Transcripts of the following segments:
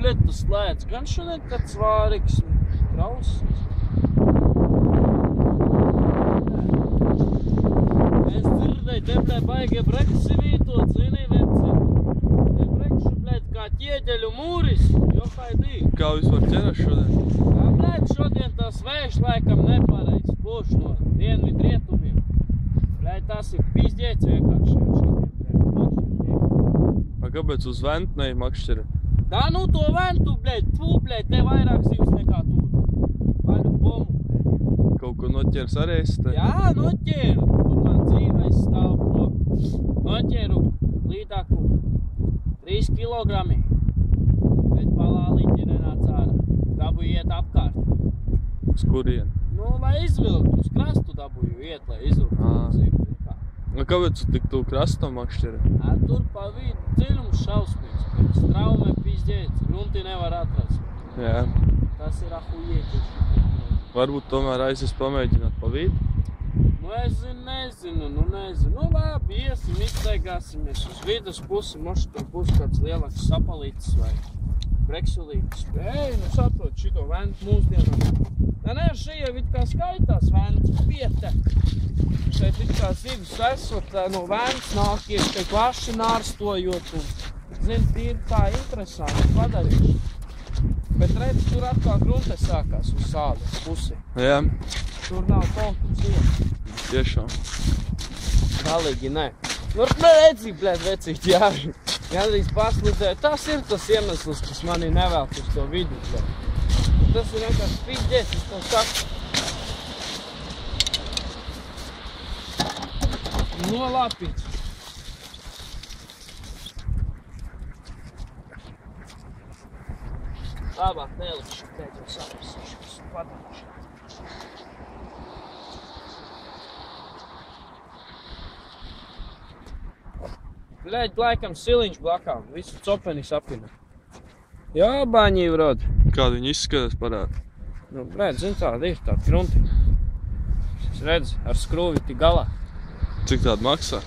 bļet, tas lēts. Gan šodien tāds vārīgs un trausas. Es dzirdēju, te, bļet, baigie breksi vītot, zini, veci. Te brekšu, bļet, kā ķieģeļu mūris, jo haidī. Kā vispār ķeras šodien? Jā, bļet, šodien tās vējš laikam nepareiz, puš no dienvidu rietumiem. Bļet, tas ir pizdēts vienkārši šodien. Kāpēc uz ventu neji makšķeri? Tā nu to ventu, bļet, bļet, te vairāk zivs nekā tur. Vaļu bomu, bļet. Kaut ko noķers arī esi te? Jā, noķēru. Tur man dzīvais stāv to. Noķēru līdāku 3 kilogrami. Bet palāliņķi nenāca ārā. Dabūju iet apkārt. Uz kurien? Nu, lai izvilkt, uz krastu dabūju iet, lai izvilkt zivu. Kāpēc tu tik tu krastam makšķeri? Tur pa vidu dziļums šausmīgs. Pēc traume pizdēts. Grunti nevar atrast. Jā. Tas ir ahujieķis. Varbūt tomēr aizies pamēģināt pa vidu? Nu, es nezinu. Nu, labi, iesim, iztaigāsimies uz vidas pusi. Moši tur būs kāds lielāks sapalītis vai breksulītis. Ej, nu saprot, šito ventu mūsdienām. Nē, šī jau it kā skaitās ventu vieta. Šeit it kā zivis esot, no ventas nākies, te klaši nārstojot un, zin, tīri tā interesanti padarīšu. Bet redz, tur atkal grunte sākās uz sāles pusi. Jā. Tur nav kaut kur ziet. Tiešām. Galīgi, nē. Nu, redzi, bļēt, vecīt, jā. Gandrīz paslidēju. Tas ir tas iemesls, kas mani nevēl uz to vidu, bļēt. Tas ir vienkārši piģēs, es tev saku. Nolapīts. Labāk nelikšu, tēt jau saprasīšu, padarīšu. Bļeģ, laikam siliņš blakām, visu copeni sapina. Jā, baņī, vrod. Kādu viņi izskatās parāda? Nu, bļeģ, zin tāda ir, tā krunti. Es redzu, ar skrūvi tik galā. Cik tāda maksā?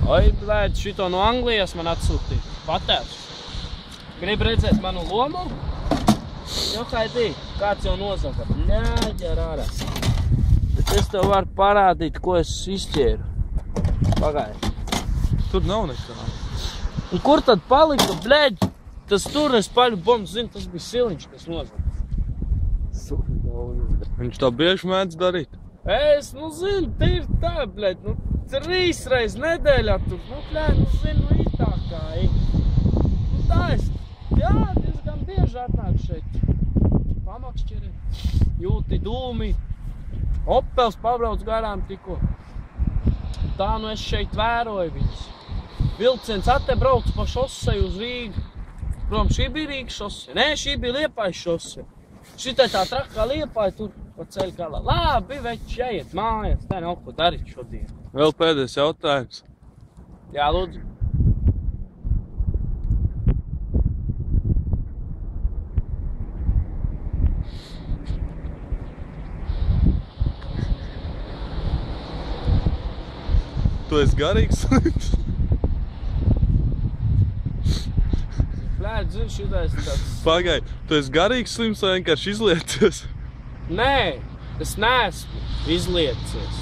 Oi, bļeģ, šito no Anglijas man atsūtīja. Patērs. Grib redzēt manu lomu? Jo, haidī, kāds jau nozaga. Bļeģ, ar ārā. Bet es tev varu parādīt, ko es izķēru. Pagaidi. Tur nav nekā. Un kur tad palika, bļeģ? Tas tur es paļu bombs, zinu, tas bija siliņš, kas nozaga. Viņš tā bieži mēdz darīt? Es, nu, zinu, tīri tā, bļeģ, nu, 3 reiz nedēļā tur, nu, bļeģ, nu, zinu, nu, itā kā, nu, tā es, jā, diezgan bieži atnāk šeit. Pamakšķeri, jūti dūmi, Opels pabrauc garām tikko. Tā, nu, es šeit vēroju viņus. Vilciens ate brauc pa šoseju uz Rīgu. Prom, šī bija Rīgas šose. Nē, šī bija Liepājas šose. Šitai tā trakā Liepāja tur pa ceļu galā. Labi, veči, jāiet mājās, tā nav ko darīt šodien. Vēl pēdējais jautājums. Jā, lūdzu. Tu esi garīgs slims? Bļēģ, zinu, šitais tāds... Pagai, tu esi garīgs slims vai vienkārši izliecies? Nē, es neesmu izliecies.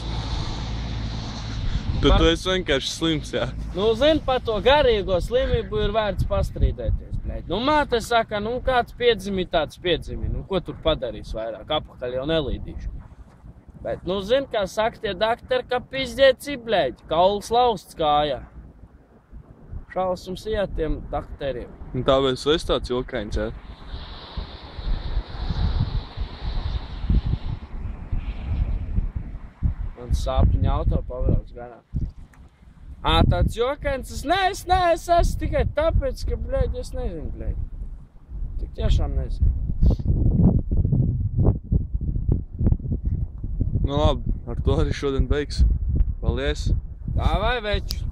Tu esi vienkārši slims, jā. Nu, zini, par to garīgo slimību ir vērts pastrīdēties, bļēģ. Nu, māte saka, nu, kāds piedzimi, tāds piedzimi. Nu, ko tur padarīs vairāk? Apakaļ jau nelīdīšu. Bet, nu, zini, kā saka tie daktari, ka pizdēci, bļēģ, kauls lausts kājā. Šausums iet tiem dakteriem. Un tāpēc tu esi tāds ilkains, jā? Man sāpiņa auto pavrauc garām. Tāds jokains, es esmu tikai tāpēc, ka, bļēģ, es nezinu, bļēģ. Tik tiešām nezinu. Nu labi, ar to arī šodien beigsim. Paldies! Tā vai, veču!